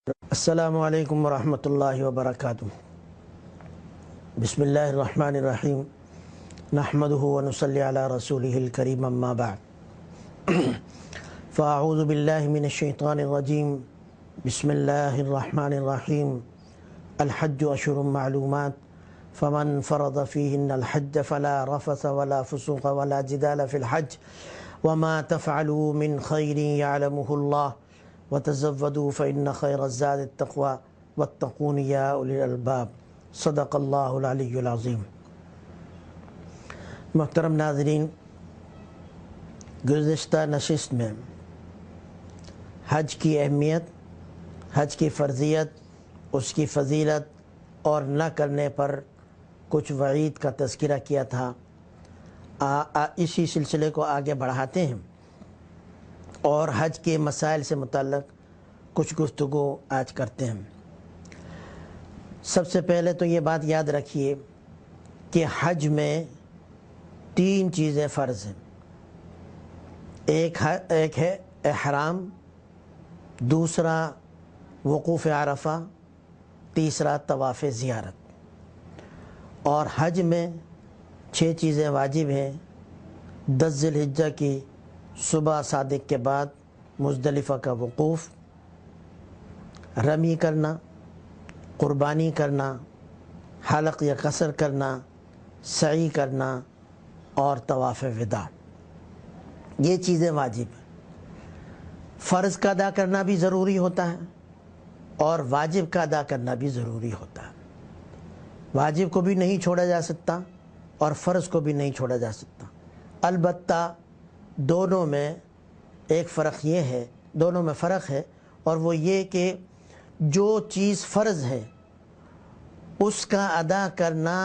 السلام علیکم ورحمۃ اللہ وبرکاتہ۔ بسم اللہ الرحمن الرحیم، نحمدہ ونصلی علی رسولہ الکریم، اما بعد فاعوذ باللہ من الشیطان الرجیم، بسم اللہ الرحمن الرحیم۔ الحج اشہر معلومات، فمن فرض فیہن الحج فلا رفث ولا فسوق ولا جدال فی الحج وما تفعلوا من خیر یعلمہ اللہ وتزودوا فإن خیر الزاد التقوی واتقون یا اولی الالباب۔ صدق اللہ العلی العظیم۔ محترم ناظرین، گزشتہ نشست میں حج کی اہمیت، حج کی فرضیت، اس کی فضیلت اور نہ کرنے پر کچھ وعید کا تذکرہ کیا تھا۔ اسی سلسلے کو آگے بڑھاتے ہیں اور حج کے مسائل سے متعلق کچھ گفتگو آج کرتے ہیں۔ سب سے پہلے تو یہ بات یاد رکھیے کہ حج میں 3 چیزیں فرض ہیں۔ ایک ہے احرام، دوسرا وقوف عرفہ، تیسرا طواف زیارت۔ اور حج میں 6 چیزیں واجب ہیں۔ 10 ذی الحجہ کی صبح صادق کے بعد مزدلفہ کا وقوف، رمی کرنا، قربانی کرنا، حلق یا قصر کرنا، سعی کرنا اور طواف وداع۔ یہ چیزیں واجب ہیں۔ فرض کا ادا کرنا بھی ضروری ہوتا ہے اور واجب کا ادا کرنا بھی ضروری ہوتا ہے۔ واجب کو بھی نہیں چھوڑا جا سکتا اور فرض کو بھی نہیں چھوڑا جا سکتا۔ البتہ دونوں میں ایک فرق یہ ہے، دونوں میں فرق ہے، اور وہ یہ کہ جو چیز فرض ہے اس کا ادا کرنا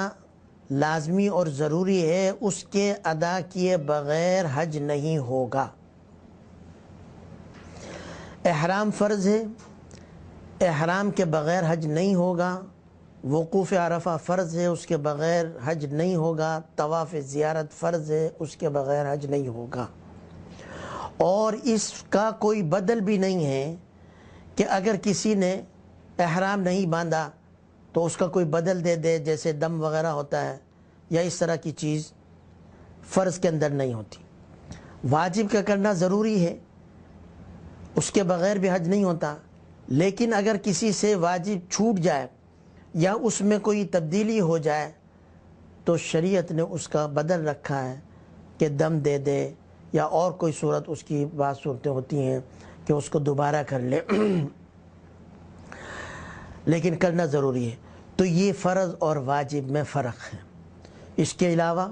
لازمی اور ضروری ہے، اس کے ادا کیے بغیر حج نہیں ہوگا۔ احرام فرض ہے، احرام کے بغیر حج نہیں ہوگا۔ وقوف عرفہ فرض ہے، اس کے بغیر حج نہیں ہوگا۔ طواف زیارت فرض ہے، اس کے بغیر حج نہیں ہوگا۔ اور اس کا کوئی بدل بھی نہیں ہے کہ اگر کسی نے احرام نہیں باندھا تو اس کا کوئی بدل دے دے، جیسے دم وغیرہ ہوتا ہے یا اس طرح کی چیز فرض کے اندر نہیں ہوتی۔ واجب کا کرنا ضروری ہے، اس کے بغیر بھی حج نہیں ہوتا۔ لیکن اگر کسی سے واجب چھوٹ جائے یا اس میں کوئی تبدیلی ہو جائے تو شریعت نے اس کا بدل رکھا ہے کہ دم دے دے، یا اور کوئی صورت، اس کی بعض صورتیں ہوتی ہیں کہ اس کو دوبارہ کر لے، لیکن کرنا ضروری ہے۔ تو یہ فرض اور واجب میں فرق ہے۔ اس کے علاوہ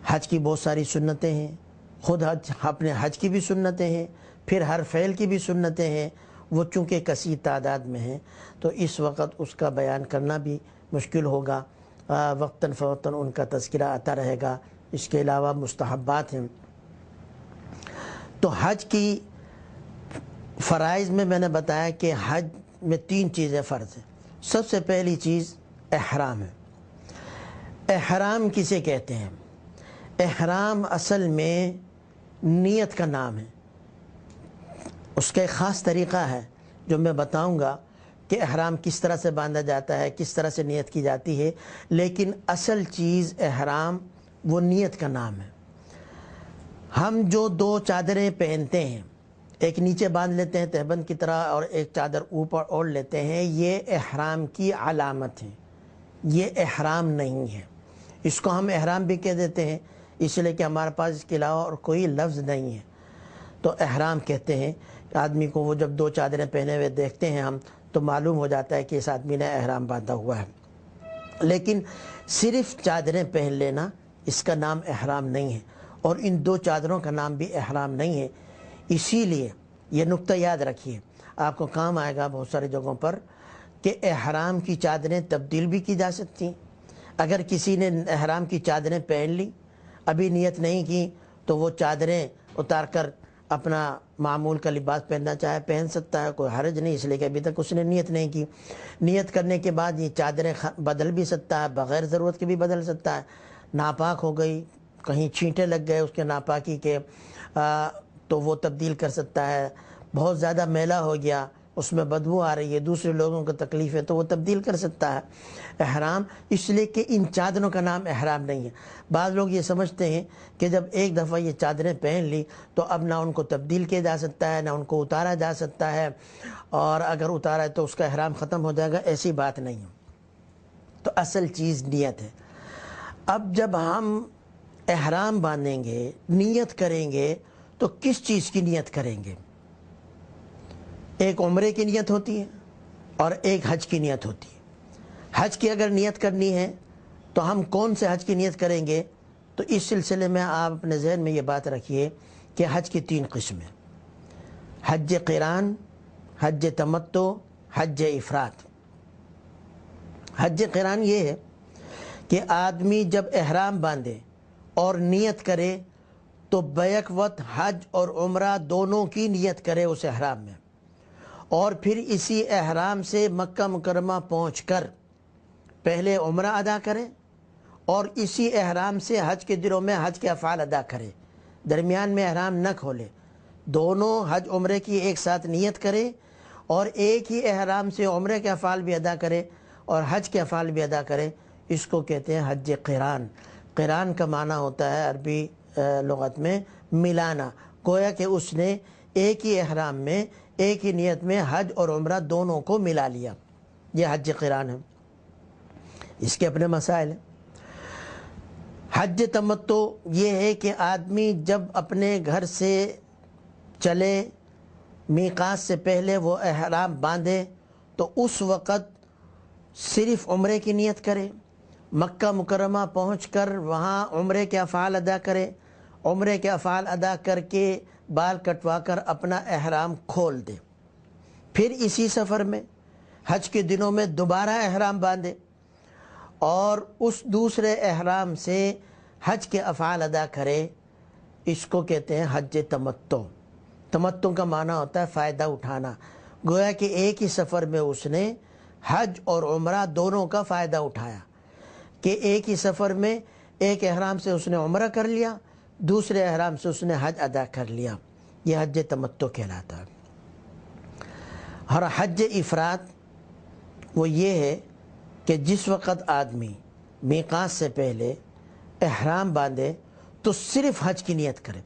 حج کی بہت ساری سنتیں ہیں۔ خود حج، اپنے حج کی بھی سنتیں ہیں، پھر ہر فعل کی بھی سنتیں ہیں۔ وہ چونکہ کثیر تعداد میں ہیں تو اس وقت اس کا بیان کرنا بھی مشکل ہوگا، وقتاً فوقتاً ان کا تذکرہ آتا رہے گا۔ اس کے علاوہ مستحبات ہیں۔ تو حج کی فرائض میں نے بتایا کہ حج میں 3 چیزیں فرض ہیں۔ سب سے پہلی چیز احرام ہے۔ احرام کسے کہتے ہیں؟ احرام اصل میں نیت کا نام ہے۔ اس کا ایک خاص طریقہ ہے جو میں بتاؤں گا کہ احرام کس طرح سے باندھا جاتا ہے، کس طرح سے نیت کی جاتی ہے، لیکن اصل چیز احرام وہ نیت کا نام ہے۔ ہم جو 2 چادریں پہنتے ہیں، ایک نیچے باندھ لیتے ہیں تہبند کی طرح اور ایک چادر اوپر اوڑھ لیتے ہیں، یہ احرام کی علامت ہے، یہ احرام نہیں ہے۔ اس کو ہم احرام بھی کہہ دیتے ہیں اس لیے کہ ہمارے پاس اس کے علاوہ اور کوئی لفظ نہیں ہے، تو احرام کہتے ہیں۔ آدمی کو وہ جب 2 چادریں پہنے ہوئے دیکھتے ہیں ہم تو معلوم ہو جاتا ہے کہ اس آدمی نے احرام باندھا ہوا ہے۔ لیکن صرف چادریں پہن لینا اس کا نام احرام نہیں ہے، اور ان 2 چادروں کا نام بھی احرام نہیں ہے۔ اسی لیے یہ نقطہ یاد رکھیے، آپ کو کام آئے گا بہت ساری جگہوں پر، کہ احرام کی چادریں تبدیل بھی کی جا سکتی ہیں۔ اگر کسی نے احرام کی چادریں پہن لی، ابھی نیت نہیں کی، تو وہ چادریں اتار کر اپنا معمول کا لباس پہننا چاہے پہن سکتا ہے، کوئی حرج نہیں، اس لیے کہ ابھی تک اس نے نیت نہیں کی۔ نیت کرنے کے بعد یہ چادریں بدل بھی سکتا ہے، بغیر ضرورت کے بھی بدل سکتا ہے۔ ناپاک ہو گئی، کہیں چھینٹے لگ گئے اس کے ناپاکی کے، تو وہ تبدیل کر سکتا ہے۔ بہت زیادہ میلا ہو گیا، اس میں بدبو آ رہی ہے، دوسرے لوگوں کو تکلیف ہے، تو وہ تبدیل کر سکتا ہے احرام، اس لیے کہ ان چادروں کا نام احرام نہیں ہے۔ بعض لوگ یہ سمجھتے ہیں کہ جب ایک دفعہ یہ چادریں پہن لی تو اب نہ ان کو تبدیل کیا جا سکتا ہے، نہ ان کو اتارا جا سکتا ہے، اور اگر اتارا ہے تو اس کا احرام ختم ہو جائے گا۔ ایسی بات نہیں ہے۔ تو اصل چیز نیت ہے۔ اب جب ہم احرام باندھیں گے، نیت کریں گے، تو کس چیز کی نیت کریں گے؟ ایک عمرے کی نیت ہوتی ہے اور ایک حج کی نیت ہوتی ہے۔ حج کی اگر نیت کرنی ہے تو ہم کون سے حج کی نیت کریں گے؟ تو اس سلسلے میں آپ اپنے ذہن میں یہ بات رکھیے کہ حج کی 3 قسمیں: حج قران، حج تمتع، حج افراد۔ حج قران یہ ہے کہ آدمی جب احرام باندھے اور نیت کرے تو بیک وقت حج اور عمرہ دونوں کی نیت کرے اس احرام میں، اور پھر اسی احرام سے مکہ مکرمہ پہنچ کر پہلے عمرہ ادا کرے اور اسی احرام سے حج کے دنوں میں حج کے افعال ادا کرے، درمیان میں احرام نہ کھولے، دونوں حج عمرے کی ایک ساتھ نیت کرے اور ایک ہی احرام سے عمرے کے افعال بھی ادا کرے اور حج کے افعال بھی ادا کرے۔ اس کو کہتے ہیں حج قران۔ قران کا معنی ہوتا ہے عربی لغت میں ملانا، گویا کہ اس نے ایک ہی احرام میں ایک ہی نیت میں حج اور عمرہ دونوں کو ملا لیا، یہ حج قران ہے۔ اس کے اپنے مسائل ہیں۔ حج تمتع یہ ہے کہ آدمی جب اپنے گھر سے چلے، میقات سے پہلے وہ احرام باندھے تو اس وقت صرف عمرے کی نیت کرے، مکہ مکرمہ پہنچ کر وہاں عمرے کے افعال ادا کرے، عمرے کے افعال ادا کر کے بال کٹوا کر اپنا احرام کھول دے، پھر اسی سفر میں حج کے دنوں میں دوبارہ احرام باندھے اور اس دوسرے احرام سے حج کے افعال ادا کرے۔ اس کو کہتے ہیں حج تمتع۔ تمتع کا معنی ہوتا ہے فائدہ اٹھانا، گویا کہ ایک ہی سفر میں اس نے حج اور عمرہ دونوں کا فائدہ اٹھایا، کہ ایک ہی سفر میں ایک احرام سے اس نے عمرہ کر لیا، دوسرے احرام سے اس نے حج ادا کر لیا، یہ حج تمتع کہلاتا ہے۔ اور حج افراد وہ یہ ہے کہ جس وقت آدمی میقات سے پہلے احرام باندھے تو صرف حج کی نیت کرے،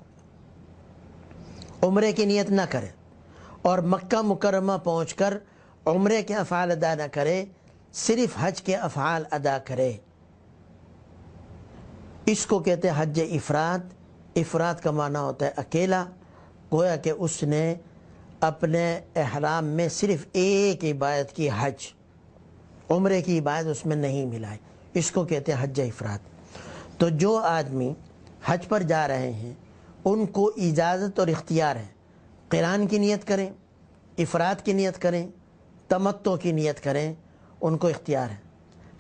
عمرے کی نیت نہ کرے، اور مکہ مکرمہ پہنچ کر عمرے کے افعال ادا نہ کرے، صرف حج کے افعال ادا کرے۔ اس کو کہتے ہیں حج افراد۔ افراد کا معنی ہوتا ہے اکیلا، گویا کہ اس نے اپنے احرام میں صرف ایک عبادت کی، حج، عمرے کی عبادت اس میں نہیں ملائی، اس کو کہتے ہیں حج افراد۔ تو جو آدمی حج پر جا رہے ہیں ان کو اجازت اور اختیار ہے، قران کی نیت کریں، افراد کی نیت کریں، تمتع کی نیت کریں، ان کو اختیار ہے۔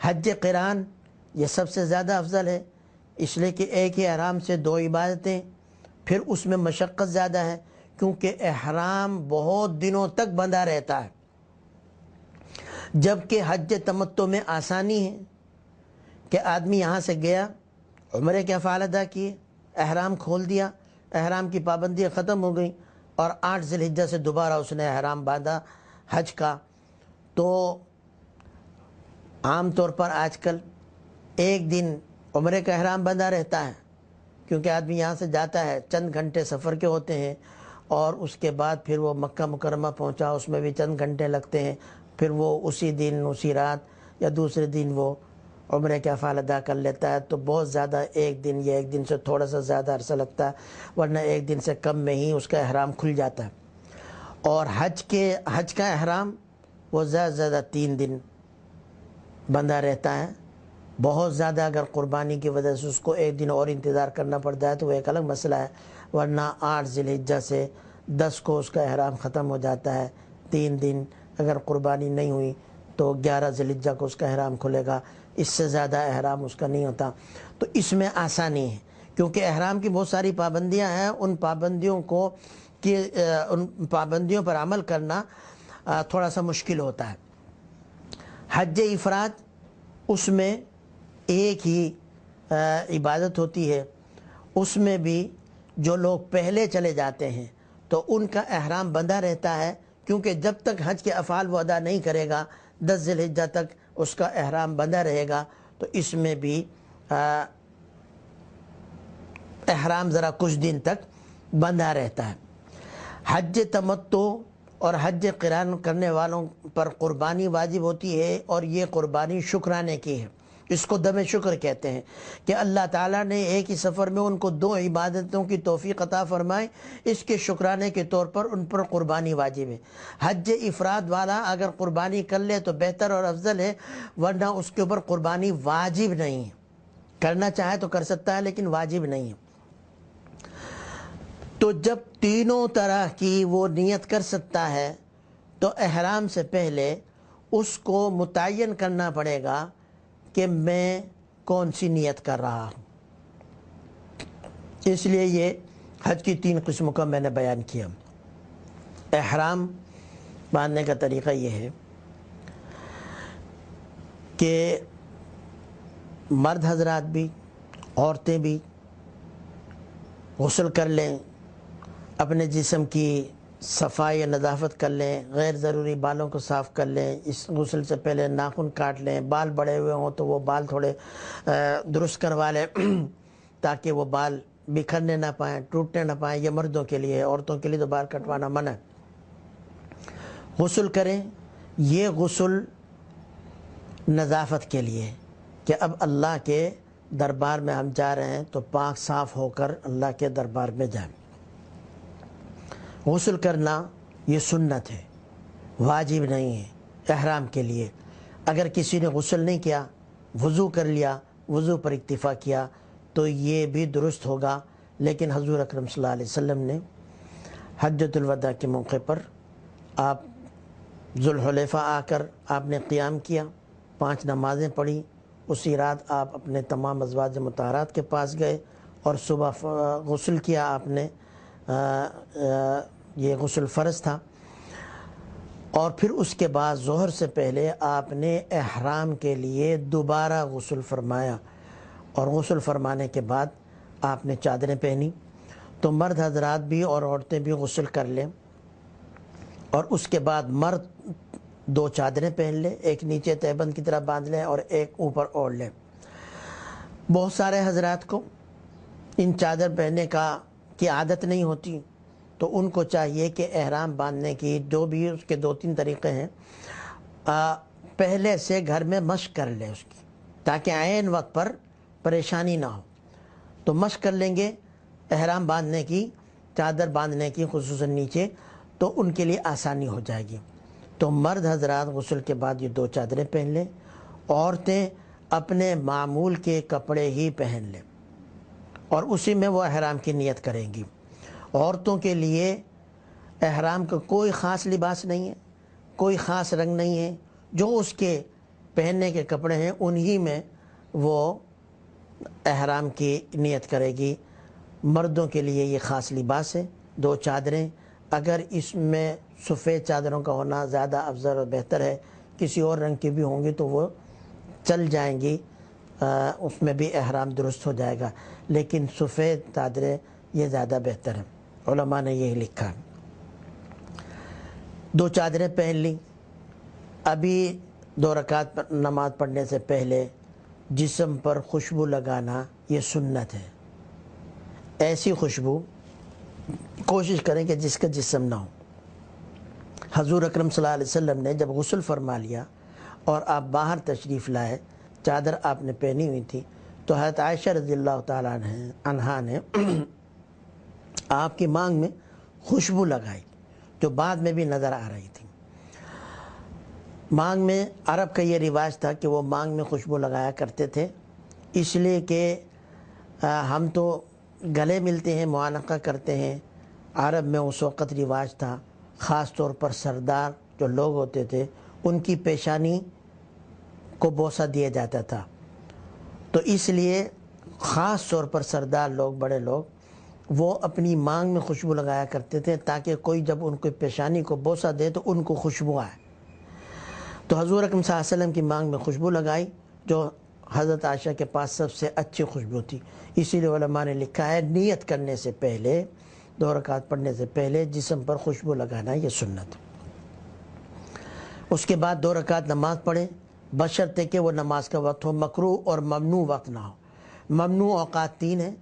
حج قران یہ سب سے زیادہ افضل ہے، اس لیے کہ ایک ہی احرام سے 2 عبادتیں، پھر اس میں مشقت زیادہ ہے کیونکہ احرام بہت دنوں تک بندھا رہتا ہے، جبکہ حج تمتع میں آسانی ہے کہ آدمی یہاں سے گیا، عمرے کے افعال ادا کیے، احرام کھول دیا، احرام کی پابندیاں ختم ہو گئیں اور 8 ذی الحجہ سے دوبارہ اس نے احرام باندھا حج کا۔ تو عام طور پر آج کل ایک دن عمرے کا احرام بندھا رہتا ہے، کیونکہ آدمی یہاں سے جاتا ہے، چند گھنٹے سفر کے ہوتے ہیں، اور اس کے بعد پھر وہ مکہ مکرمہ پہنچا، اس میں بھی چند گھنٹے لگتے ہیں، پھر وہ اسی دن، اسی رات یا دوسرے دن وہ عمرے کے افعال ادا کر لیتا ہے۔ تو بہت زیادہ ایک دن یا ایک دن سے تھوڑا سا زیادہ عرصہ لگتا ہے، ورنہ ایک دن سے کم میں ہی اس کا احرام کھل جاتا ہے۔ اور حج کا احرام وہ زیادہ سے زیادہ 3 دن بندھا رہتا ہے۔ بہت زیادہ اگر قربانی کی وجہ سے اس کو ایک دن اور انتظار کرنا پڑتا ہے تو وہ ایک الگ مسئلہ ہے، ورنہ 8 ذی الحجہ سے 10 کو اس کا احرام ختم ہو جاتا ہے۔ 3 دن اگر قربانی نہیں ہوئی تو 11 ذی الحجہ کو اس کا احرام کھلے گا، اس سے زیادہ احرام اس کا نہیں ہوتا۔ تو اس میں آسانی ہے کیونکہ احرام کی بہت ساری پابندیاں ہیں، ان پابندیوں پر عمل کرنا تھوڑا سا مشکل ہوتا ہے۔ حج افراد اس میں ایک ہی عبادت ہوتی ہے، اس میں بھی جو لوگ پہلے چلے جاتے ہیں تو ان کا احرام بندھا رہتا ہے کیونکہ جب تک حج کے افعال وہ ادا نہیں کرے گا 10 ذی الحجہ تک اس کا احرام بندھا رہے گا، تو اس میں بھی احرام ذرا کچھ دن تک بندھا رہتا ہے۔ حج تمتع اور حج قران کرنے والوں پر قربانی واجب ہوتی ہے، اور یہ قربانی شکرانے کی ہے، اس کو دم شکر کہتے ہیں کہ اللہ تعالیٰ نے ایک ہی سفر میں ان کو 2 عبادتوں کی توفیق عطا فرمائے، اس کے شکرانے کے طور پر ان پر قربانی واجب ہے۔ حج افراد والا اگر قربانی کر لے تو بہتر اور افضل ہے، ورنہ اس کے اوپر قربانی واجب نہیں ہے، کرنا چاہے تو کر سکتا ہے لیکن واجب نہیں ہے۔ تو جب تینوں طرح کی وہ نیت کر سکتا ہے تو احرام سے پہلے اس کو متعین کرنا پڑے گا کہ میں کون سی نیت کر رہا ہوں۔ اس لیے یہ حج کی 3 قسموں کا میں نے بیان کیا۔ احرام باندھنے کا طریقہ یہ ہے کہ مرد حضرات بھی عورتیں بھی غسل کر لیں، اپنے جسم کی صفائی نظافت کر لیں، غیر ضروری بالوں کو صاف کر لیں، اس غسل سے پہلے ناخن کاٹ لیں، بال بڑے ہوئے ہوں تو وہ بال تھوڑے درست کروا لیں تاکہ وہ بال بکھرنے نہ پائیں، ٹوٹنے نہ پائیں۔ یہ مردوں کے لیے، عورتوں کے لیے تو بال کٹوانا منع ہے۔ غسل کریں، یہ غسل نظافت کے لیے کہ اب اللہ کے دربار میں ہم جا رہے ہیں تو پاک صاف ہو کر اللہ کے دربار میں جائیں۔ غسل کرنا یہ سنت ہے، واجب نہیں ہے احرام کے لیے۔ اگر کسی نے غسل نہیں کیا، وضو کر لیا، وضو پر اکتفا کیا تو یہ بھی درست ہوگا، لیکن حضور اکرم صلی اللہ علیہ وسلم نے حجۃ الوداع کے موقع پر آپ ذوالحلیفہ آ کر آپ نے قیام کیا، 5 نمازیں پڑھی، اسی رات آپ اپنے تمام ازواج مطہرات کے پاس گئے اور صبح غسل کیا آپ نے، یہ غسل فرض تھا، اور پھر اس کے بعد ظہر سے پہلے آپ نے احرام کے لیے دوبارہ غسل فرمایا، اور غسل فرمانے کے بعد آپ نے چادریں پہنی۔ تو مرد حضرات بھی اور عورتیں بھی غسل کر لیں، اور اس کے بعد مرد 2 چادریں پہن لیں، ایک نیچے تہبند کی طرح باندھ لیں اور ایک اوپر اوڑھ لیں۔ بہت سارے حضرات کو ان چادر پہننے کی عادت نہیں ہوتی، تو ان کو چاہیے کہ احرام باندھنے کی جو بھی اس کے 2-3 طریقے ہیں، پہلے سے گھر میں مشق کر لیں اس کی، تاکہ عین وقت پر پریشانی نہ ہو۔ تو مشق کر لیں گے احرام باندھنے کی، چادر باندھنے کی، خصوصاً نیچے، تو ان کے لیے آسانی ہو جائے گی۔ تو مرد حضرات غسل کے بعد یہ 2 چادریں پہن لیں، عورتیں اپنے معمول کے کپڑے ہی پہن لیں، اور اسی میں وہ احرام کی نیت کریں گی۔ عورتوں کے لیے احرام کا کوئی خاص لباس نہیں ہے، کوئی خاص رنگ نہیں ہے، جو اس کے پہننے کے کپڑے ہیں انہی میں وہ احرام کی نیت کرے گی۔ مردوں کے لیے یہ خاص لباس ہے، 2 چادریں، اگر اس میں سفید چادروں کا ہونا زیادہ افضل اور بہتر ہے، کسی اور رنگ کی بھی ہوں گی تو وہ چل جائیں گی، اس میں بھی احرام درست ہو جائے گا، لیکن سفید چادریں یہ زیادہ بہتر ہے، علماء نے یہی لکھا ہے۔ 2 چادریں پہن لی، ابھی 2 رکعت نماز پڑھنے سے پہلے جسم پر خوشبو لگانا یہ سنت ہے۔ ایسی خوشبو کوشش کریں کہ جس کا جسم نہ ہو۔ حضور اکرم صلی اللہ علیہ وسلم نے جب غسل فرما لیا اور آپ باہر تشریف لائے، چادر آپ نے پہنی ہوئی تھی، تو حضرت عائشہ رضی اللہ تعالیٰ عنہا نے آپ کی مانگ میں خوشبو لگائی، جو بعد میں بھی نظر آ رہی تھی۔ مانگ میں عرب کا یہ رواج تھا کہ وہ مانگ میں خوشبو لگایا کرتے تھے، اس لیے کہ ہم تو گلے ملتے ہیں، معانقہ کرتے ہیں، عرب میں اس وقت رواج تھا، خاص طور پر سردار جو لوگ ہوتے تھے ان کی پیشانی کو بوسہ دیا جاتا تھا، تو اس لیے خاص طور پر سردار لوگ، بڑے لوگ، وہ اپنی مانگ میں خوشبو لگایا کرتے تھے تاکہ کوئی جب ان کو پیشانی کو بوسہ دے تو ان کو خوشبو آئے۔ تو حضور اکرم صلی اللہ علیہ وسلم کی مانگ میں خوشبو لگائی، جو حضرت عائشہ کے پاس سب سے اچھی خوشبو تھی۔ اسی لیے علماء نے لکھا ہے نیت کرنے سے پہلے، 2 رکعت پڑھنے سے پہلے جسم پر خوشبو لگانا یہ سنت ہے۔ اس کے بعد 2 رکعت نماز پڑھیں بشرطے کہ وہ نماز کا وقت ہو، مکروہ اور ممنوع وقت نہ ہو۔ ممنوع اوقات 3 ہیں،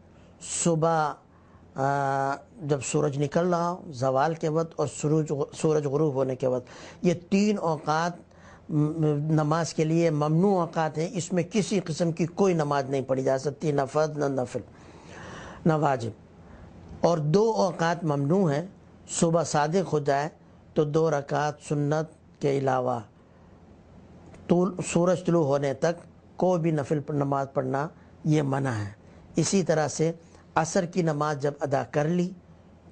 صبح جب سورج نکل رہا ہو، زوال کے وقت، اور سورج غروب ہونے کے وقت۔ یہ 3 اوقات نماز کے لیے ممنوع اوقات ہیں، اس میں کسی قسم کی کوئی نماز نہیں پڑھی جا سکتی، نہ فرض نہ نفل نہ واجب۔ اور 2 اوقات ممنوع ہیں، صبح صادق ہو جائے تو 2 رکعت سنت کے علاوہ سورج طلوع ہونے تک کوئی بھی نفل نماز پڑھنا یہ منع ہے۔ اسی طرح سے عصر کی نماز جب ادا کر لی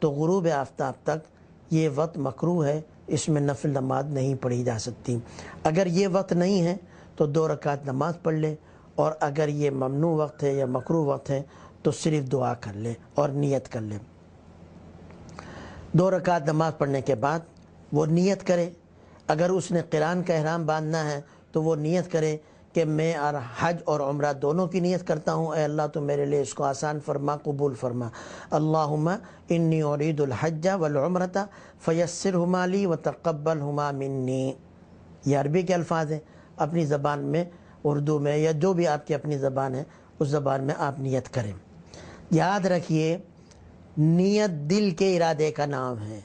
تو غروب آفتاب تک یہ وقت مکروہ ہے، اس میں نفل نماز نہیں پڑھی جا سکتی۔ اگر یہ وقت نہیں ہے تو 2 رکعت نماز پڑھ لے، اور اگر یہ ممنوع وقت ہے یا مکروہ وقت ہے تو صرف دعا کر لے اور نیت کر لے۔ 2 رکعت نماز پڑھنے کے بعد وہ نیت کرے، اگر اس نے قران کا احرام باندھنا ہے تو وہ نیت کرے کہ میں حج اور عمرہ دونوں کی نیت کرتا ہوں، اے اللہ تو میرے لیے اس کو آسان فرما، قبول فرما۔ اللہم انی ارید الحج والعمرۃ فیسرہما لی وتقبلہما منی۔ یہ عربی کے الفاظ ہیں، اپنی زبان میں، اردو میں یا جو بھی آپ کی اپنی زبان ہے اس زبان میں آپ نیت کریں۔ یاد رکھیے، نیت دل کے ارادے کا نام ہے۔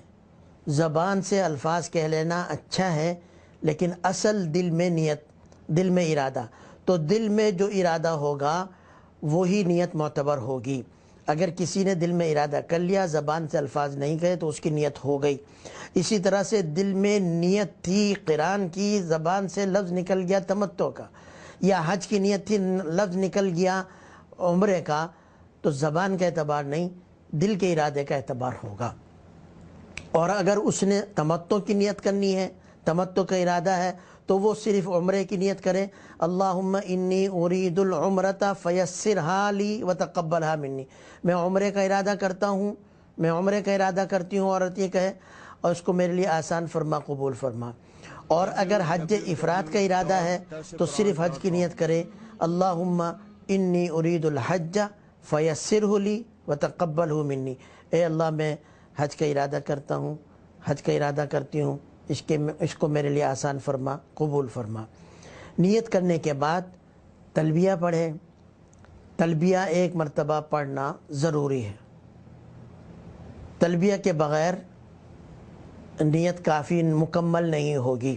زبان سے الفاظ کہہ لینا اچھا ہے، لیکن اصل دل میں نیت، دل میں ارادہ، تو دل میں جو ارادہ ہوگا وہی نیت معتبر ہوگی۔ اگر کسی نے دل میں ارادہ کر لیا، زبان سے الفاظ نہیں کہے تو اس کی نیت ہو گئی۔ اسی طرح سے دل میں نیت تھی قران کی، زبان سے لفظ نکل گیا تمتع کا، یا حج کی نیت تھی، لفظ نکل گیا عمرے کا، تو زبان کا اعتبار نہیں، دل کے ارادے کا اعتبار ہوگا۔ اور اگر اس نے تمتع کی نیت کرنی ہے، تمتع کا ارادہ ہے، تو وہ صرف عمرے کی نیت کرے، اللہم انی ارید العمرۃ فیسرھا لی وتقبلھا منی۔ میں عمرے کا ارادہ کرتا ہوں، میں عمرے کا ارادہ کرتی ہوں، عورت یہ کہے، اور اس کو میرے لیے آسان فرما، قبول فرما۔ اور اگر حج افراد کا ارادہ ہے تو صرف حج کی نیت کرے، اللہم انی ارید الحج فیسرہ لی وتقبلہ منی۔ اے اللہ میں حج کا ارادہ کرتا ہوں، حج کا ارادہ کرتی ہوں، اس کو میرے لیے آسان فرما، قبول فرما۔ نیت کرنے کے بعد تلبیہ پڑھے۔ تلبیہ 1 مرتبہ پڑھنا ضروری ہے۔ تلبیہ کے بغیر نیت کافی مکمل نہیں ہوگی۔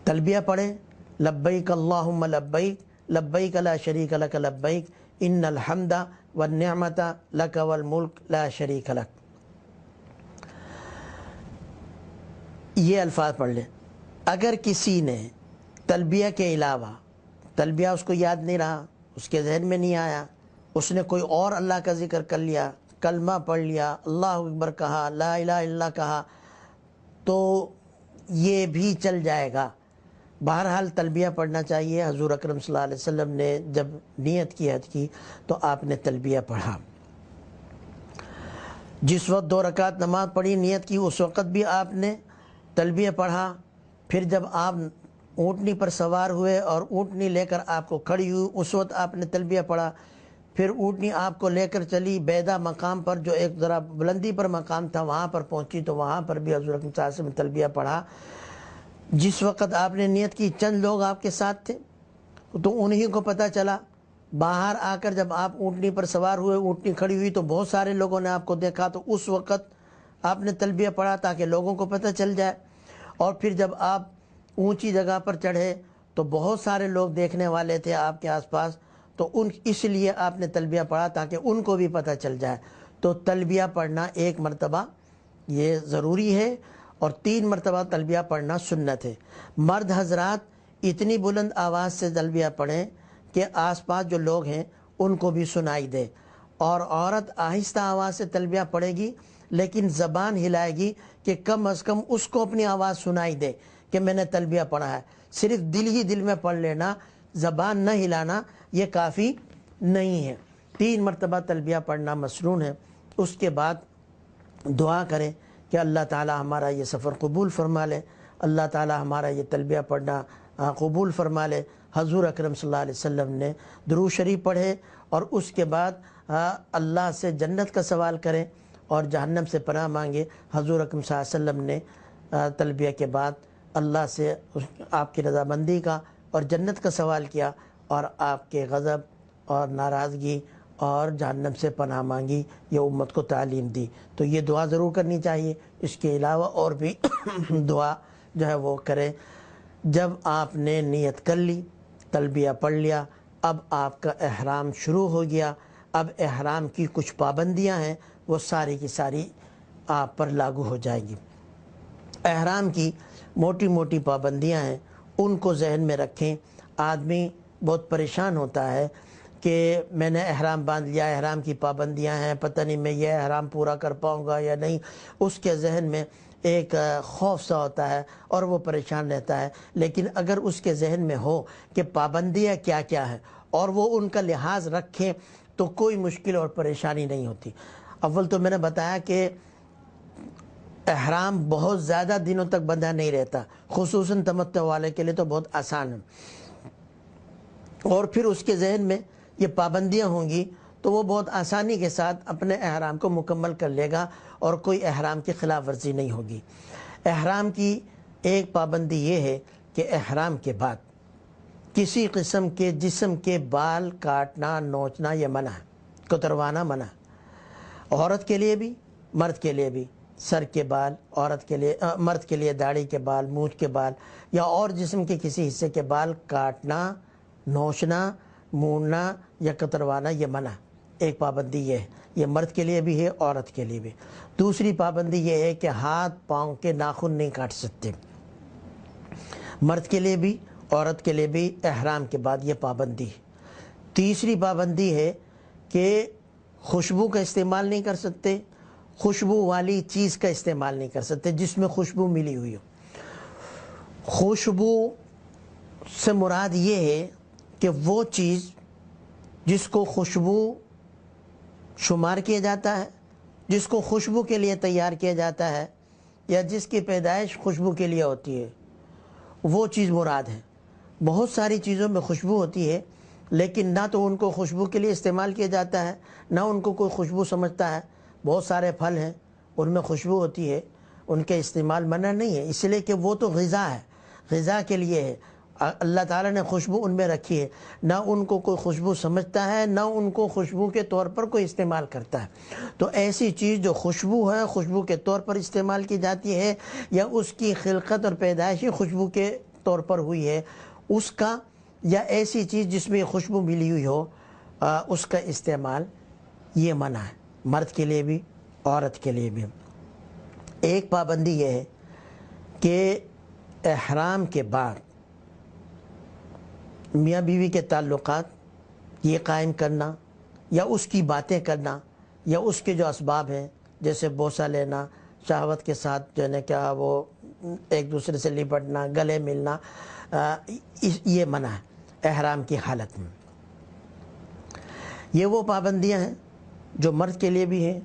تلبیہ پڑھے، لبیک اللہم لبیک، لبیک لا شریک لک لبیک، ان الحمد والنعمت لک والملک لا شریک لک۔ یہ الفاظ پڑھ لیں۔ اگر کسی نے تلبیہ کے علاوہ، تلبیہ اس کو یاد نہیں رہا، اس کے ذہن میں نہیں آیا، اس نے کوئی اور اللہ کا ذکر کر لیا، کلمہ پڑھ لیا، اللہ اکبر کہا، لا الہ الا اللہ کہا، تو یہ بھی چل جائے گا۔ بہرحال تلبیہ پڑھنا چاہیے۔ حضور اکرم صلی اللہ علیہ وسلم نے جب نیت کی حج کی تو آپ نے تلبیہ پڑھا۔ جس وقت 2 رکعت نماز پڑھی، نیت کی، اس وقت بھی آپ نے تلبیہ پڑھا۔ پھر جب آپ اونٹنی پر سوار ہوئے اور اونٹنی لے کر آپ کو کھڑی ہوئی، اس وقت آپ نے تلبیہ پڑھا۔ پھر اونٹنی آپ کو لے کر چلی بیدا مقام پر، جو ایک ذرا بلندی پر مقام تھا، وہاں پر پہنچی تو وہاں پر بھی حضور اکرم صلی اللہ علیہ وسلم نے تلبیہ پڑھا۔ جس وقت آپ نے نیت کی، چند لوگ آپ کے ساتھ تھے تو انہی کو پتہ چلا۔ باہر آ کر جب آپ اونٹنی پر سوار ہوئے، اونٹنی کھڑی ہوئی تو بہت سارے لوگوں نے آپ کو دیکھا، تو اس وقت آپ نے تلبیہ پڑھا تاکہ لوگوں کو پتہ چل جائے۔ اور پھر جب آپ اونچی جگہ پر چڑھے تو بہت سارے لوگ دیکھنے والے تھے آپ کے آس پاس، تو اس لیے آپ نے تلبیہ پڑھا تاکہ ان کو بھی پتہ چل جائے۔ تو تلبیہ پڑھنا 1 مرتبہ یہ ضروری ہے، اور 3 مرتبہ تلبیہ پڑھنا سنت ہے۔ مرد حضرات اتنی بلند آواز سے تلبیہ پڑھیں کہ آس پاس جو لوگ ہیں ان کو بھی سنائی دے، اور عورت آہستہ آواز سے تلبیہ پڑھے گی لیکن زبان ہلائے گی کہ کم از کم اس کو اپنی آواز سنائی دے کہ میں نے تلبیہ پڑھا ہے۔ صرف دل ہی دل میں پڑھ لینا، زبان نہ ہلانا، یہ کافی نہیں ہے۔ 3 مرتبہ تلبیہ پڑھنا مسنون ہے۔ اس کے بعد دعا کریں کہ اللہ تعالی ہمارا یہ سفر قبول فرما لے، اللہ تعالی ہمارا یہ تلبیہ پڑھنا قبول فرما لے۔ حضور اکرم صلی اللہ علیہ وسلم نے درود شریف پڑھے، اور اس کے بعد اللہ سے جنت کا سوال کریں اور جہنم سے پناہ مانگے۔ حضور اکرم صلی اللہ علیہ وسلم نے تلبیہ کے بعد اللہ سے آپ کی رضامندی کا اور جنت کا سوال کیا، اور آپ کے غضب اور ناراضگی اور جہنم سے پناہ مانگی، یہ امت کو تعلیم دی۔ تو یہ دعا ضرور کرنی چاہیے۔ اس کے علاوہ اور بھی دعا جو ہے وہ کریں۔ جب آپ نے نیت کر لی، تلبیہ پڑھ لیا، اب آپ کا احرام شروع ہو گیا، اب احرام کی کچھ پابندیاں ہیں، وہ ساری کی ساری آپ پر لاگو ہو جائیں گی۔ احرام کی موٹی موٹی پابندیاں ہیں، ان کو ذہن میں رکھیں۔ آدمی بہت پریشان ہوتا ہے کہ میں نے احرام باندھ لیا، احرام کی پابندیاں ہیں، پتہ نہیں میں یہ احرام پورا کر پاؤں گا یا نہیں۔ اس کے ذہن میں ایک خوف سا ہوتا ہے اور وہ پریشان رہتا ہے۔ لیکن اگر اس کے ذہن میں ہو کہ پابندیاں کیا کیا ہیں اور وہ ان کا لحاظ رکھیں تو کوئی مشکل اور پریشانی نہیں ہوتی۔ اول تو میں نے بتایا کہ احرام بہت زیادہ دنوں تک بندھا نہیں رہتا، خصوصاً تمتع والے کے لیے تو بہت آسان ہے۔ اور پھر اس کے ذہن میں یہ پابندیاں ہوں گی تو وہ بہت آسانی کے ساتھ اپنے احرام کو مکمل کر لے گا اور کوئی احرام کی خلاف ورزی نہیں ہوگی۔ احرام کی ایک پابندی یہ ہے کہ احرام کے بعد کسی قسم کے جسم کے بال کاٹنا، نوچنا یہ منع ہے، کتروانا منع ہے، عورت کے لیے بھی مرد کے لیے بھی۔ سر کے بال عورت کے لیے، مرد کے لیے داڑھی کے بال، مونچھ کے بال یا اور جسم کے کسی حصے کے بال کاٹنا، نوچنا، مونڈنا یا کتروانا یہ منع ہے۔ ایک پابندی یہ ہے، یہ مرد کے لیے بھی ہے، عورت کے لیے بھی۔ دوسری پابندی یہ ہے کہ ہاتھ پاؤں کے ناخن نہیں کاٹ سکتے، مرد کے لیے بھی عورت کے لیے بھی احرام کے بعد یہ پابندی ہے۔ تیسری پابندی ہے کہ خوشبو کا استعمال نہیں کر سکتے، خوشبو والی چیز کا استعمال نہیں کر سکتے جس میں خوشبو ملی ہوئی ہو۔ خوشبو سے مراد یہ ہے کہ وہ چیز جس کو خوشبو شمار کیا جاتا ہے، جس کو خوشبو کے لیے تیار کیا جاتا ہے یا جس کی پیدائش خوشبو کے لیے ہوتی ہے، وہ چیز مراد ہے۔ بہت ساری چیزوں میں خوشبو ہوتی ہے لیکن نہ تو ان کو خوشبو کے لیے استعمال کیا جاتا ہے، نہ ان کو کوئی خوشبو سمجھتا ہے۔ بہت سارے پھل ہیں ان میں خوشبو ہوتی ہے، ان کے استعمال منع نہیں ہے، اس لیے کہ وہ تو غذا ہے، غذا کے لیے ہے۔ اللہ تعالیٰ نے خوشبو ان میں رکھی ہے، نہ ان کو کوئی خوشبو سمجھتا ہے، نہ ان کو خوشبو کے طور پر کوئی استعمال کرتا ہے۔ تو ایسی چیز جو خوشبو ہے، خوشبو کے طور پر استعمال کی جاتی ہے یا اس کی خلقت اور پیدائشی خوشبو کے طور پر ہوئی ہے، اس کا، یا ایسی چیز جس میں خوشبو ملی ہوئی ہو، اس کا استعمال یہ منع ہے، مرد کے لیے بھی عورت کے لیے بھی۔ ایک پابندی یہ ہے کہ احرام کے بعد میاں بیوی کے تعلقات یہ قائم کرنا یا اس کی باتیں کرنا یا اس کے جو اسباب ہیں جیسے بوسہ لینا، شہوت کے ساتھ جو ہے کیا وہ ایک دوسرے سے لپٹنا، گلے ملنا، یہ منع ہے احرام کی حالت میں۔ یہ وہ پابندیاں ہیں جو مرد کے لیے بھی ہیں،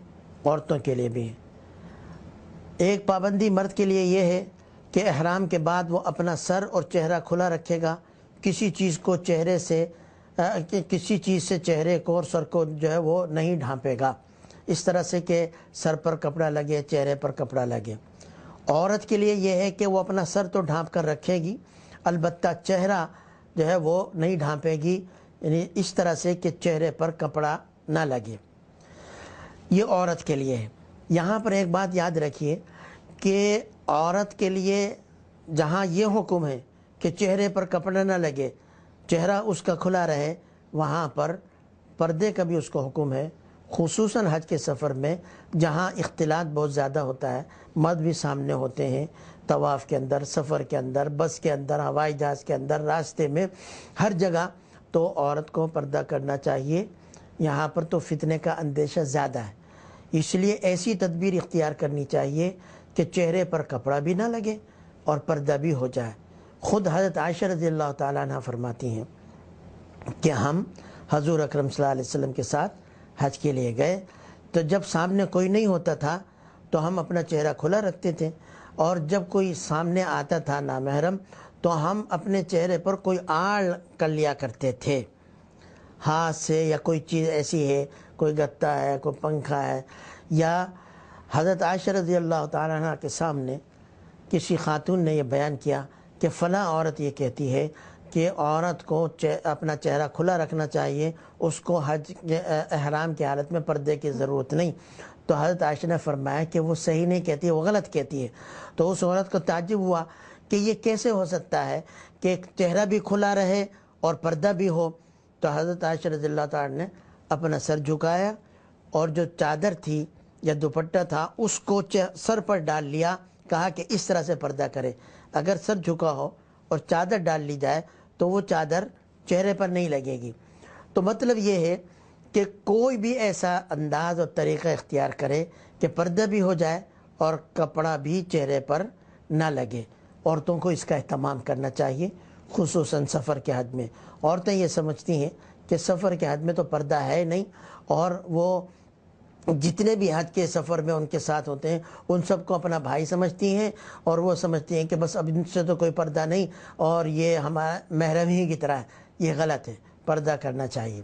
عورتوں کے لیے بھی ہیں۔ ایک پابندی مرد کے لیے یہ ہے کہ احرام کے بعد وہ اپنا سر اور چہرہ کھلا رکھے گا، کسی چیز کو چہرے سے، کسی چیز سے چہرے کو اور سر کو جو ہے وہ نہیں ڈھانپے گا، اس طرح سے کہ سر پر کپڑا لگے، چہرے پر کپڑا لگے۔ عورت کے لیے یہ ہے کہ وہ اپنا سر تو ڈھانپ کر رکھے گی، البتہ چہرہ جو ہے وہ نہیں ڈھانپے گی، یعنی اس طرح سے کہ چہرے پر کپڑا نہ لگے۔ یہ عورت کے لیے ہے۔ یہاں پر ایک بات یاد رکھیے کہ عورت کے لیے جہاں یہ حکم ہے کہ چہرے پر کپڑا نہ لگے، چہرہ اس کا کھلا رہے، وہاں پر پردے کا بھی اس کو حکم ہے، خصوصاً حج کے سفر میں جہاں اختلاط بہت زیادہ ہوتا ہے، مرد بھی سامنے ہوتے ہیں، طواف کے اندر، سفر کے اندر، بس کے اندر، ہوائی جہاز کے اندر، راستے میں، ہر جگہ تو عورت کو پردہ کرنا چاہیے۔ یہاں پر تو فتنے کا اندیشہ زیادہ ہے، اس لیے ایسی تدبیر اختیار کرنی چاہیے کہ چہرے پر کپڑا بھی نہ لگے اور پردہ بھی ہو جائے۔ خود حضرت عائشہ رضی اللہ تعالیٰ عنہ فرماتی ہیں کہ ہم حضور اکرم صلی اللہ علیہ وسلم کے ساتھ حج کے لیے گئے تو جب سامنے کوئی نہیں ہوتا تھا تو ہم اپنا چہرہ کھلا رکھتے تھے، اور جب کوئی سامنے آتا تھا نامحرم تو ہم اپنے چہرے پر کوئی آڑ کر لیا کرتے تھے، ہاتھ سے، یا کوئی چیز ایسی ہے، کوئی گتا ہے، کوئی پنکھا ہے، یا حضرت عائشہ رضی اللہ تعالیٰ عنہ کے سامنے کسی خاتون نے یہ بیان کیا کہ فلاں عورت یہ کہتی ہے کہ عورت کو اپنا چہرہ کھلا رکھنا چاہیے، اس کو حج احرام کی حالت میں پردے کی ضرورت نہیں۔ تو حضرت عائشہ نے فرمایا کہ وہ صحیح نہیں کہتی ہے، وہ غلط کہتی ہے۔ تو اس عورت کو تعجب ہوا کہ یہ کیسے ہو سکتا ہے کہ چہرہ بھی کھلا رہے اور پردہ بھی ہو۔ تو حضرت عائشہ رضی اللہ تعالیٰ نے اپنا سر جھکایا اور جو چادر تھی یا دوپٹہ تھا اس کو سر پر ڈال لیا، کہا کہ اس طرح سے پردہ کرے۔ اگر سر جھکا ہو اور چادر ڈال لی جائے تو وہ چادر چہرے پر نہیں لگے گی۔ تو مطلب یہ ہے کہ کوئی بھی ایسا انداز اور طریقہ اختیار کرے کہ پردہ بھی ہو جائے اور کپڑا بھی چہرے پر نہ لگے۔ عورتوں کو اس کا اہتمام کرنا چاہیے، خصوصاً سفر کے حد میں۔ عورتیں یہ سمجھتی ہیں کہ سفر کے حد میں تو پردہ ہے نہیں، اور وہ جتنے بھی حج کے سفر میں ان کے ساتھ ہوتے ہیں ان سب کو اپنا بھائی سمجھتی ہیں، اور وہ سمجھتی ہیں کہ بس اب ان سے تو کوئی پردہ نہیں اور یہ ہمارا محرم ہی کی طرح ہے۔ یہ غلط ہے، پردہ کرنا چاہیے۔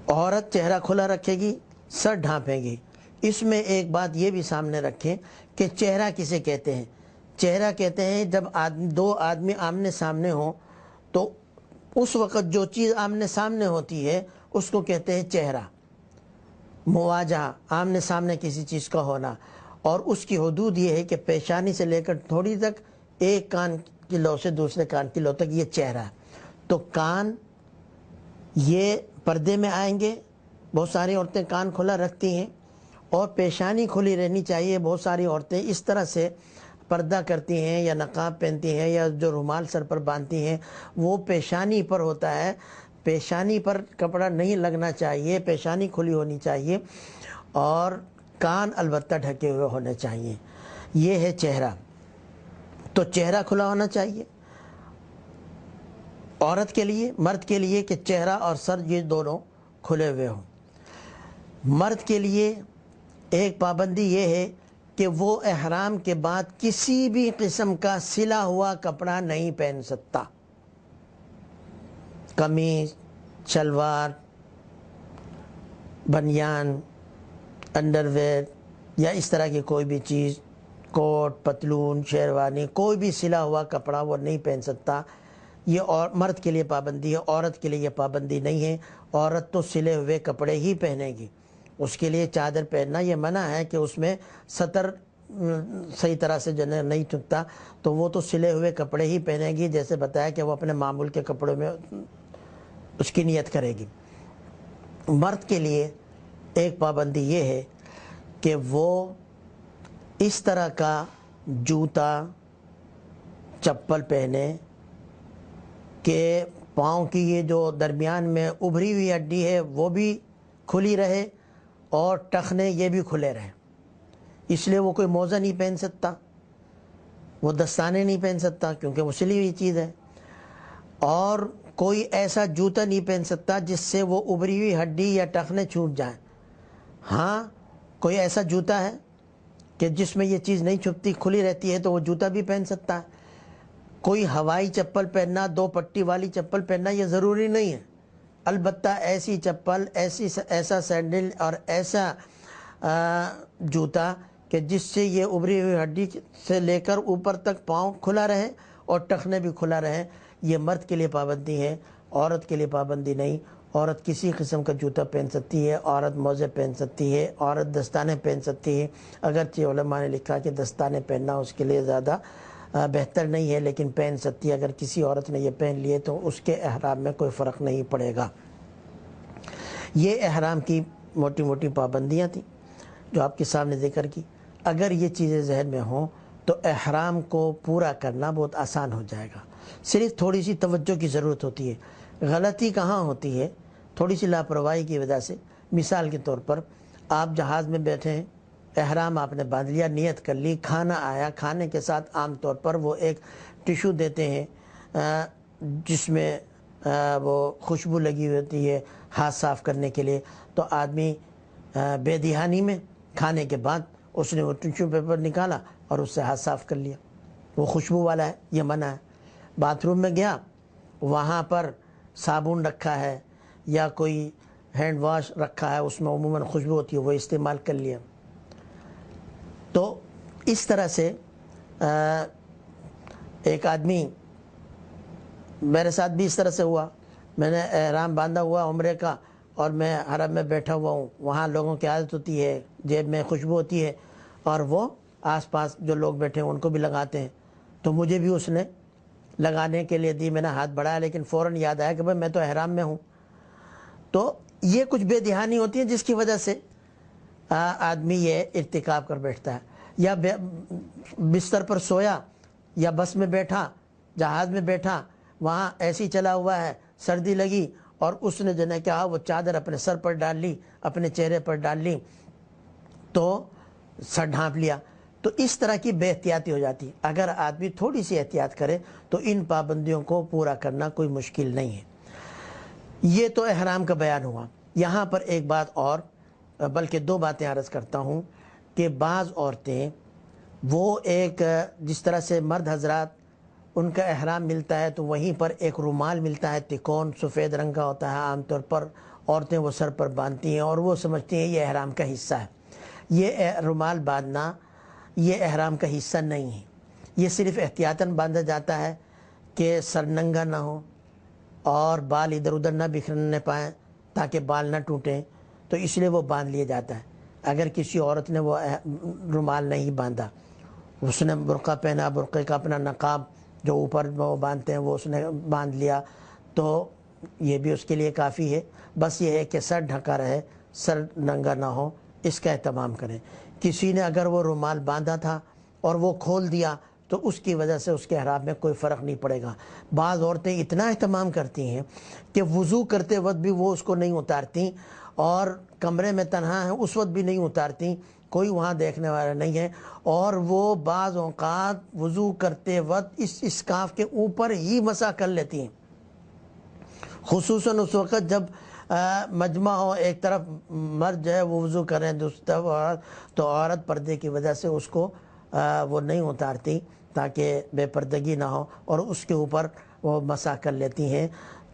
عورت چہرہ کھلا رکھے گی، سر ڈھانپے گی۔ اس میں ایک بات یہ بھی سامنے رکھیں کہ چہرہ کسے کہتے ہیں؟ چہرہ کہتے ہیں جب دو آدمی آمنے سامنے ہوں تو اس وقت جو چیز آمنے سامنے ہوتی ہے اس کو کہتے ہیں چہرہ۔ مواجہہ، آمنے سامنے کسی چیز کا ہونا، اور اس کی حدود یہ ہے کہ پیشانی سے لے کر تھوڑی تک، ایک کان کی لو سے دوسرے کان کی لو تک، یہ چہرہ ہے۔ تو کان یہ پردے میں آئیں گے، بہت ساری عورتیں کان کھلا رکھتی ہیں، اور پیشانی کھلی رہنی چاہیے۔ بہت ساری عورتیں اس طرح سے پردہ کرتی ہیں یا نقاب پہنتی ہیں یا جو رومال سر پر باندھتی ہیں وہ پیشانی پر ہوتا ہے۔ پیشانی پر کپڑا نہیں لگنا چاہیے، پیشانی کھلی ہونی چاہیے، اور کان البتہ ڈھکے ہوئے ہونے چاہیے۔ یہ ہے چہرہ۔ تو چہرہ کھلا ہونا چاہیے عورت کے لیے، مرد کے لیے کہ چہرہ اور سر یہ دونوں کھلے ہوئے ہوں۔ مرد کے لیے ایک پابندی یہ ہے کہ وہ احرام کے بعد کسی بھی قسم کا سلا ہوا کپڑا نہیں پہن سکتا۔ قمیص، شلوار، بنیان، انڈر ویئر یا اس طرح کی کوئی بھی چیز، کوٹ، پتلون، شیروانی، کوئی بھی سلا ہوا کپڑا وہ نہیں پہن سکتا۔ یہ مرد کے لیے پابندی ہے، عورت کے لیے یہ پابندی نہیں ہے۔ عورت تو سلے ہوئے کپڑے ہی پہنے گی۔ اس کے لیے چادر پہننا یہ منع ہے کہ اس میں سطر صحیح طرح سے جو نہیں چھپتا، تو وہ تو سلے ہوئے کپڑے ہی پہنے گی، جیسے بتایا کہ وہ اپنے معمول کے کپڑوں میں اس کی نیت کرے گی۔ مرد کے لیے ایک پابندی یہ ہے کہ وہ اس طرح کا جوتا، چپل پہنے کہ پاؤں کی یہ جو درمیان میں ابھری ہوئی ہڈی ہے وہ بھی کھلی رہے اور ٹخنے یہ بھی کھلے رہیں۔ اس لیے وہ کوئی موزہ نہیں پہن سکتا، وہ دستانے نہیں پہن سکتا کیونکہ وہ سلی ہوئی چیز ہے، اور کوئی ایسا جوتا نہیں پہن سکتا جس سے وہ ابھری ہوئی ہڈی یا ٹخنے چھوٹ جائیں۔ ہاں کوئی ایسا جوتا ہے کہ جس میں یہ چیز نہیں چھپتی، کھلی رہتی ہے، تو وہ جوتا بھی پہن سکتا ہے۔ کوئی ہوائی چپل پہننا، دو پٹی والی چپل پہننا یہ ضروری نہیں ہے۔ البتہ ایسی چپل، ایسا سینڈل اور ایسا جوتا کہ جس سے یہ ابھری ہوئی ہڈی سے لے کر اوپر تک پاؤں کھلا رہے اور ٹخنے بھی کھلا رہے، یہ مرد کے لیے پابندی ہے، عورت کے لیے پابندی نہیں۔ عورت کسی قسم کا جوتا پہن سکتی ہے، عورت موزے پہن سکتی ہے، عورت دستانے پہن سکتی ہے۔ اگرچہ علماء نے لکھا کہ دستانے پہننا اس کے لیے زیادہ بہتر نہیں ہے، لیکن پہن سکتی ہے۔ اگر کسی عورت نے یہ پہن لیے تو اس کے احرام میں کوئی فرق نہیں پڑے گا۔ یہ احرام کی موٹی موٹی پابندیاں تھیں جو آپ کے سامنے ذکر کی۔ اگر یہ چیزیں ذہن میں ہوں تو احرام کو پورا کرنا بہت آسان ہو جائے گا۔ صرف تھوڑی سی توجہ کی ضرورت ہوتی ہے۔ غلطی کہاں ہوتی ہے؟ تھوڑی سی لاپرواہی کی وجہ سے۔ مثال کے طور پر آپ جہاز میں بیٹھے ہیں، احرام آپ نے باندھ لیا، نیت کر لی، کھانا آیا، کھانے کے ساتھ عام طور پر وہ ایک ٹیشو دیتے ہیں جس میں وہ خوشبو لگی ہوتی ہے ہاتھ صاف کرنے کے لیے، تو آدمی بے دھیانی میں کھانے کے بعد اس نے وہ ٹیشو پیپر نکالا اور اس سے ہاتھ صاف کر لیا۔ وہ خوشبو والا ہے، یہ منع ہے۔ باتھ روم میں گیا، وہاں پر صابن رکھا ہے یا کوئی ہینڈ واش رکھا ہے، اس میں عموماً خوشبو ہوتی ہے، وہ استعمال کر لیا۔ تو اس طرح سے ایک آدمی میرے ساتھ بھی اس طرح سے ہوا، میں نے احرام باندھا ہوا عمرے کا اور میں حرم میں بیٹھا ہوا ہوں، وہاں لوگوں کی عادت ہوتی ہے، جیب میں خوشبو ہوتی ہے اور وہ آس پاس جو لوگ بیٹھے ہیں ان کو بھی لگاتے ہیں، تو مجھے بھی اس نے لگانے کے لیے دی، میں نے ہاتھ بڑھایا لیکن فوراً یاد آیا کہ بھائی میں تو احرام میں ہوں۔ تو یہ کچھ بے دھیانی ہوتی ہے جس کی وجہ سے آدمی یہ ارتکاب کر بیٹھتا ہے، یا بستر پر سویا یا بس میں بیٹھا، جہاز میں بیٹھا، وہاں ایسی چلا ہوا ہے، سردی لگی اور اس نے جو ہے کیا وہ چادر اپنے سر پر ڈال لی، اپنے چہرے پر ڈال لی، تو سر ڈھانپ لیا، تو اس طرح کی بے احتیاطی ہو جاتی ہے۔ اگر آدمی تھوڑی سی احتیاط کرے تو ان پابندیوں کو پورا کرنا کوئی مشکل نہیں ہے۔ یہ تو احرام کا بیان ہوا۔ یہاں پر ایک بات اور، بلکہ دو باتیں عرض کرتا ہوں کہ بعض عورتیں وہ ایک جس طرح سے مرد حضرات ان کا احرام ملتا ہے تو وہیں پر ایک رومال ملتا ہے تکون سفید رنگ کا ہوتا ہے، عام طور پر عورتیں وہ سر پر باندھتی ہیں اور وہ سمجھتی ہیں یہ احرام کا حصہ ہے۔ یہ رومال باندھنا یہ احرام کا حصہ نہیں ہے، یہ صرف احتیاطاً باندھا جاتا ہے کہ سر ننگا نہ ہو اور بال ادھر ادھر نہ بکھرنے پائیں تاکہ بال نہ ٹوٹیں، تو اس لیے وہ باندھ لیا جاتا ہے۔ اگر کسی عورت نے وہ رومال نہیں باندھا، اس نے برقع پہنا، برقعے کا اپنا نقاب جو اوپر وہ باندھتے ہیں وہ اس نے باندھ لیا، تو یہ بھی اس کے لیے کافی ہے۔ بس یہ ہے کہ سر ڈھکا رہے، سر ننگا نہ ہو، اس کا اہتمام کریں۔ کسی نے اگر وہ رومال باندھا تھا اور وہ کھول دیا تو اس کی وجہ سے اس کے احرام میں کوئی فرق نہیں پڑے گا۔ بعض عورتیں اتنا اہتمام کرتی ہیں کہ وضو کرتے وقت بھی وہ اس کو نہیں اتارتی اور کمرے میں تنہا ہیں اس وقت بھی نہیں اتارتی، کوئی وہاں دیکھنے والا نہیں ہے، اور وہ بعض اوقات وضو کرتے وقت اس اسکارف کے اوپر ہی مسح کر لیتی ہیں، خصوصاً اس وقت جب مجمع ہو، ایک طرف مرد جو ہے وہ وضو کریں دوسری طرف عورت، تو عورت پردے کی وجہ سے اس کو وہ نہیں اتارتی تاکہ بے پردگی نہ ہو اور اس کے اوپر وہ مسح کر لیتی ہیں،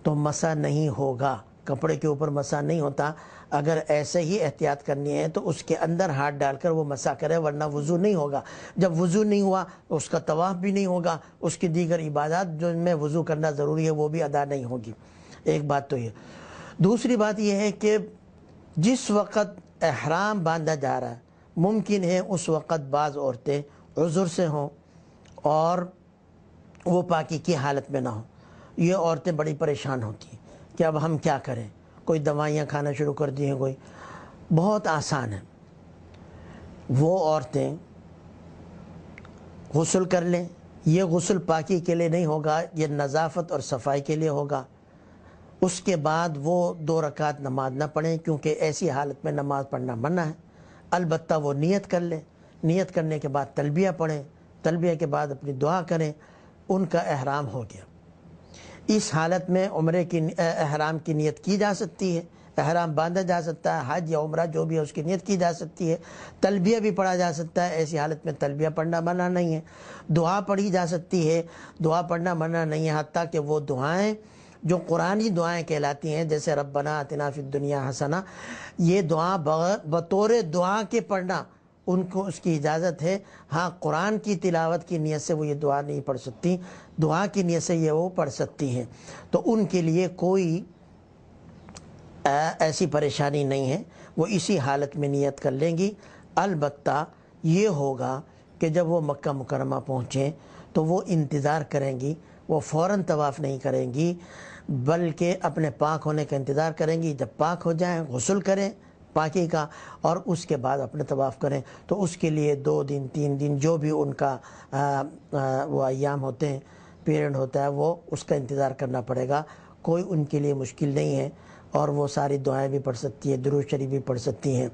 تو مسح نہیں ہوگا، کپڑے کے اوپر مسح نہیں ہوتا۔ اگر ایسے ہی احتیاط کرنی ہے تو اس کے اندر ہاتھ ڈال کر وہ مسح کرے، ورنہ وضو نہیں ہوگا۔ جب وضو نہیں ہوا اس کا طواف بھی نہیں ہوگا، اس کی دیگر عبادات جو میں وضو کرنا ضروری ہے وہ بھی ادا نہیں ہوگی۔ ایک بات تو یہ۔ دوسری بات یہ ہے کہ جس وقت احرام باندھا جا رہا ہے ممکن ہے اس وقت بعض عورتیں عذر سے ہوں اور وہ پاکی کی حالت میں نہ ہوں، یہ عورتیں بڑی پریشان ہوتی ہیں کہ اب ہم کیا کریں، کوئی دوائیاں کھانا شروع کر دی ہیں، کوئی بہت آسان ہے، وہ عورتیں غسل کر لیں۔ یہ غسل پاکی کے لیے نہیں ہوگا، یہ نظافت اور صفائی کے لیے ہوگا۔ اس کے بعد وہ 2 رکعت نماز نہ پڑھیں کیونکہ ایسی حالت میں نماز پڑھنا منع ہے، البتہ وہ نیت کر لیں، نیت کرنے کے بعد تلبیہ پڑھیں، تلبیہ کے بعد اپنی دعا کریں، ان کا احرام ہو گیا۔ اس حالت میں عمرے کی احرام کی نیت کی جا سکتی ہے، احرام باندھا جا سکتا ہے، حج یا عمرہ جو بھی ہے اس کی نیت کی جا سکتی ہے، تلبیہ بھی پڑھا جا سکتا ہے، ایسی حالت میں تلبیہ پڑھنا منع نہیں ہے، دعا پڑھی جا سکتی ہے، دعا پڑھنا منع نہیں ہے، حتیٰ کہ وہ دعائیں جو قرآنی دعائیں کہلاتی ہیں جیسے ربنا آتنا فی الدنیا حسنہ، یہ دعا بطور دعا کے پڑھنا ان کو اس کی اجازت ہے۔ ہاں قرآن کی تلاوت کی نیت سے وہ یہ دعا نہیں پڑھ سکتی، دعا کی نیت سے یہ وہ پڑھ سکتی ہیں، تو ان کے لیے کوئی ایسی پریشانی نہیں ہے، وہ اسی حالت میں نیت کر لیں گی۔ البتہ یہ ہوگا کہ جب وہ مکہ مکرمہ پہنچیں تو وہ انتظار کریں گی، وہ فوراً طواف نہیں کریں گی بلکہ اپنے پاک ہونے کا انتظار کریں گی۔ جب پاک ہو جائیں غسل کریں پاکی کا اور اس کے بعد اپنے طواف کریں، تو اس کے لیے 2 دن 3 دن جو بھی ان کا وہ ایام ہوتے ہیں، پیریڈ ہوتا ہے، وہ اس کا انتظار کرنا پڑے گا، کوئی ان کے لیے مشکل نہیں ہے، اور وہ ساری دعائیں بھی پڑھ سکتی ہیں، درود شریف بھی پڑھ سکتی ہیں۔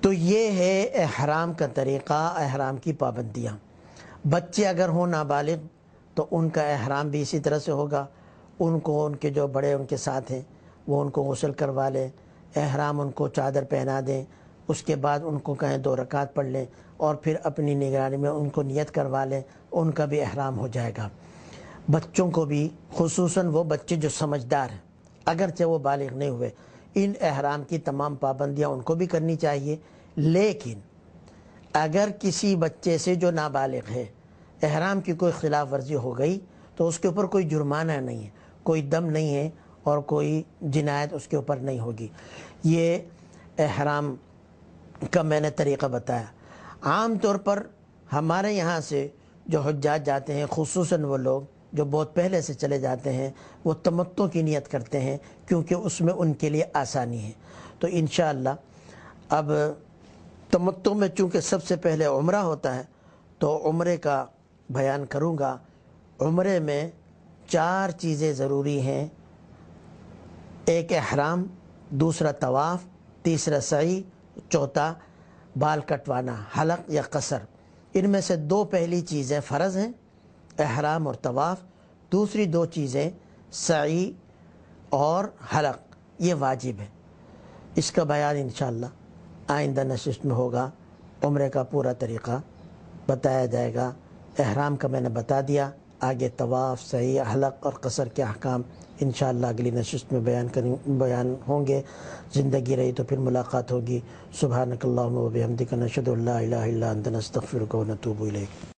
تو یہ ہے احرام کا طریقہ، احرام کی پابندیاں۔ بچے اگر ہوں نابالغ تو ان کا احرام بھی اسی طرح سے ہوگا، ان کو ان کے جو بڑے ان کے ساتھ ہیں وہ ان کو غسل کروا لیں، احرام ان کو چادر پہنا دیں، اس کے بعد ان کو کہیں 2 رکعت پڑھ لیں اور پھر اپنی نگرانی میں ان کو نیت کروا لیں، ان کا بھی احرام ہو جائے گا۔ بچوں کو بھی، خصوصاً وہ بچے جو سمجھدار ہیں اگرچہ وہ بالغ نہیں ہوئے، ان احرام کی تمام پابندیاں ان کو بھی کرنی چاہیے، لیکن اگر کسی بچے سے جو نابالغ ہے احرام کی کوئی خلاف ورزی ہو گئی تو اس کے اوپر کوئی جرمانہ نہیں ہے، کوئی دم نہیں ہے اور کوئی جنایت اس کے اوپر نہیں ہوگی۔ یہ احرام کا میں نے طریقہ بتایا۔ عام طور پر ہمارے یہاں سے جو حجاج جاتے ہیں، خصوصاً وہ لوگ جو بہت پہلے سے چلے جاتے ہیں، وہ تمتع کی نیت کرتے ہیں کیونکہ اس میں ان کے لیے آسانی ہے۔ تو انشاءاللہ اب تمتع میں چونکہ سب سے پہلے عمرہ ہوتا ہے تو عمرے کا بیان کروں گا۔ عمرے میں 4 چیزیں ضروری ہیں: ایک احرام، دوسرا طواف، تیسرا سعی، چوتھا بال کٹوانا، حلق یا قصر۔ ان میں سے 2 پہلی چیزیں فرض ہیں، احرام اور طواف، دوسری 2 چیزیں سعی اور حلق یہ واجب ہے۔ اس کا بیان انشاءاللہ آئندہ نشست میں ہوگا۔ عمرے کا پورا طریقہ بتایا جائے گا۔ احرام کا میں نے بتا دیا، آگے طواف، سعی، حلق اور قصر کے احکام انشاءاللہ اگلی نشست میں بیان ہوں گے۔ زندگی رہی تو پھر ملاقات ہوگی۔ سبحانک اللہم و بحمدک، نشہد ان لا الہ الا انت، نستغفرک و نتوب الیک۔